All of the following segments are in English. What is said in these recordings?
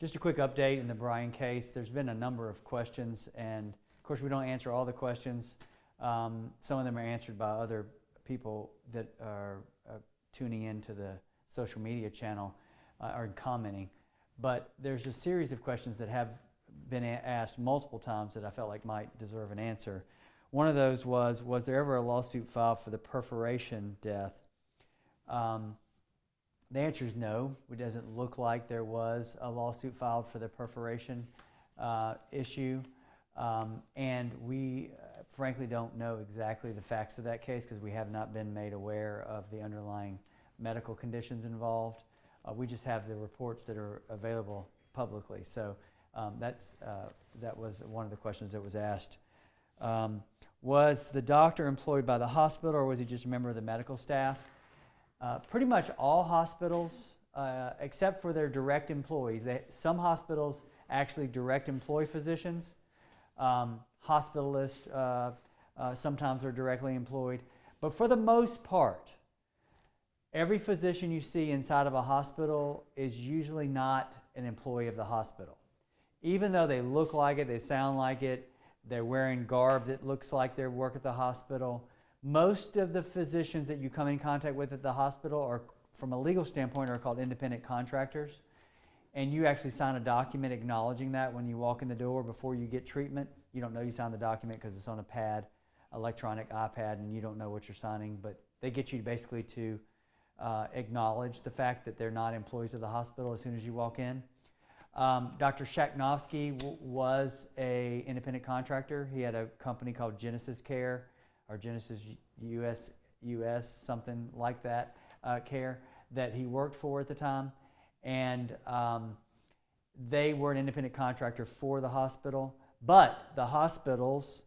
Just a quick update in the Bryan case. There's been a number of questions, and of course we don't answer all the questions. Some of them are answered by other people that are tuning into the social media channel or commenting. But there's a series of questions that have been asked multiple times that I felt like might deserve an answer. One of those was there ever a lawsuit filed for the perforation death? The answer is no. It doesn't look like there was a lawsuit filed for the perforation issue. And we frankly don't know exactly the facts of that case because we have not been made aware of the underlying medical conditions involved. We just have the reports that are available publicly. So that was one of the questions that was asked. Was the doctor employed by the hospital, or was he just a member of the medical staff? Pretty much all hospitals, except for their direct employees. Some hospitals actually direct employ physicians. Hospitalists sometimes are directly employed. But for the most part, every physician you see inside of a hospital is usually not an employee of the hospital. Even though they look like it, they sound like it, they're wearing garb that looks like they work at the hospital. Most of the physicians that you come in contact with at the hospital are, from a legal standpoint, are called independent contractors. And you actually sign a document acknowledging that when you walk in the door before you get treatment. You don't know you signed the document because it's on a pad, electronic iPad, and you don't know what you're signing. But they get you basically to acknowledge the fact that they're not employees of the hospital as soon as you walk in. Dr. Shaknovsky was an independent contractor. He had a company called Genesis Care, or Genesis US, something like that, care, that he worked for at the time. And they were an independent contractor for the hospital, but the hospitals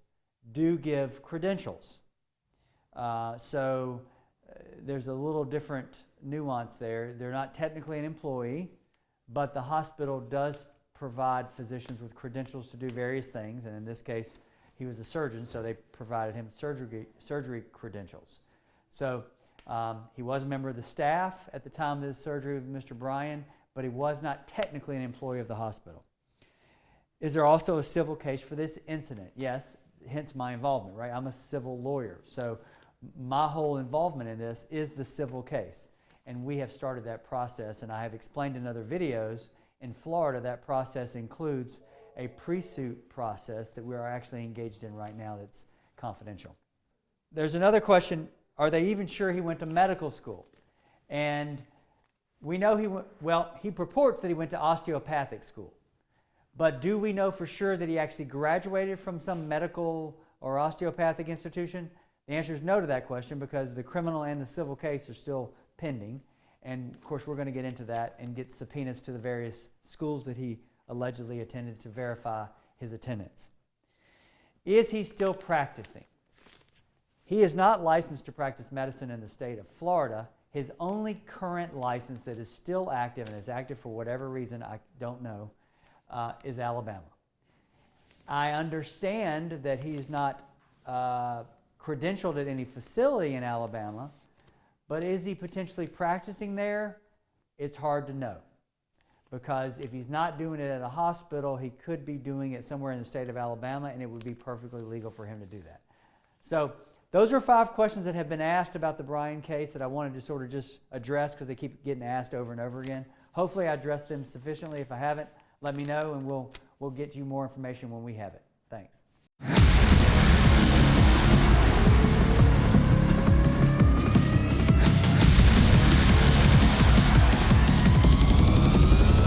do give credentials. So there's a little different nuance there. They're not technically an employee, but the hospital does provide physicians with credentials to do various things, and in this case, he was a surgeon, so they provided him surgery credentials. So he was a member of the staff at the time of the surgery with Mr. Bryan, but he was not technically an employee of the hospital. Is there also a civil case for this incident? Yes, hence my involvement, right? I'm a civil lawyer, so my whole involvement in this is the civil case. And we have started that process, and I have explained in other videos, in Florida, that process includes a pre-suit process that we are actually engaged in right now that's confidential. There's another question, are they even sure he went to medical school? And we know he purports that he went to osteopathic school. But do we know for sure that he actually graduated from some medical or osteopathic institution? The answer is no to that question because the criminal and the civil case are still pending. And of course, we're going to get into that and get subpoenas to the various schools that he allegedly attended to verify his attendance. Is he still practicing? He is not licensed to practice medicine in the state of Florida. His only current license that is still active, and is active for whatever reason, I don't know, is Alabama. I understand that he's not credentialed at any facility in Alabama, but is he potentially practicing there? It's hard to know. Because if he's not doing it at a hospital, he could be doing it somewhere in the state of Alabama, and it would be perfectly legal for him to do that. So those are 5 questions that have been asked about the Bryan case that I wanted to sort of just address because they keep getting asked over and over again. Hopefully I addressed them sufficiently. If I haven't, let me know, and we'll get you more information when we have it. Thanks.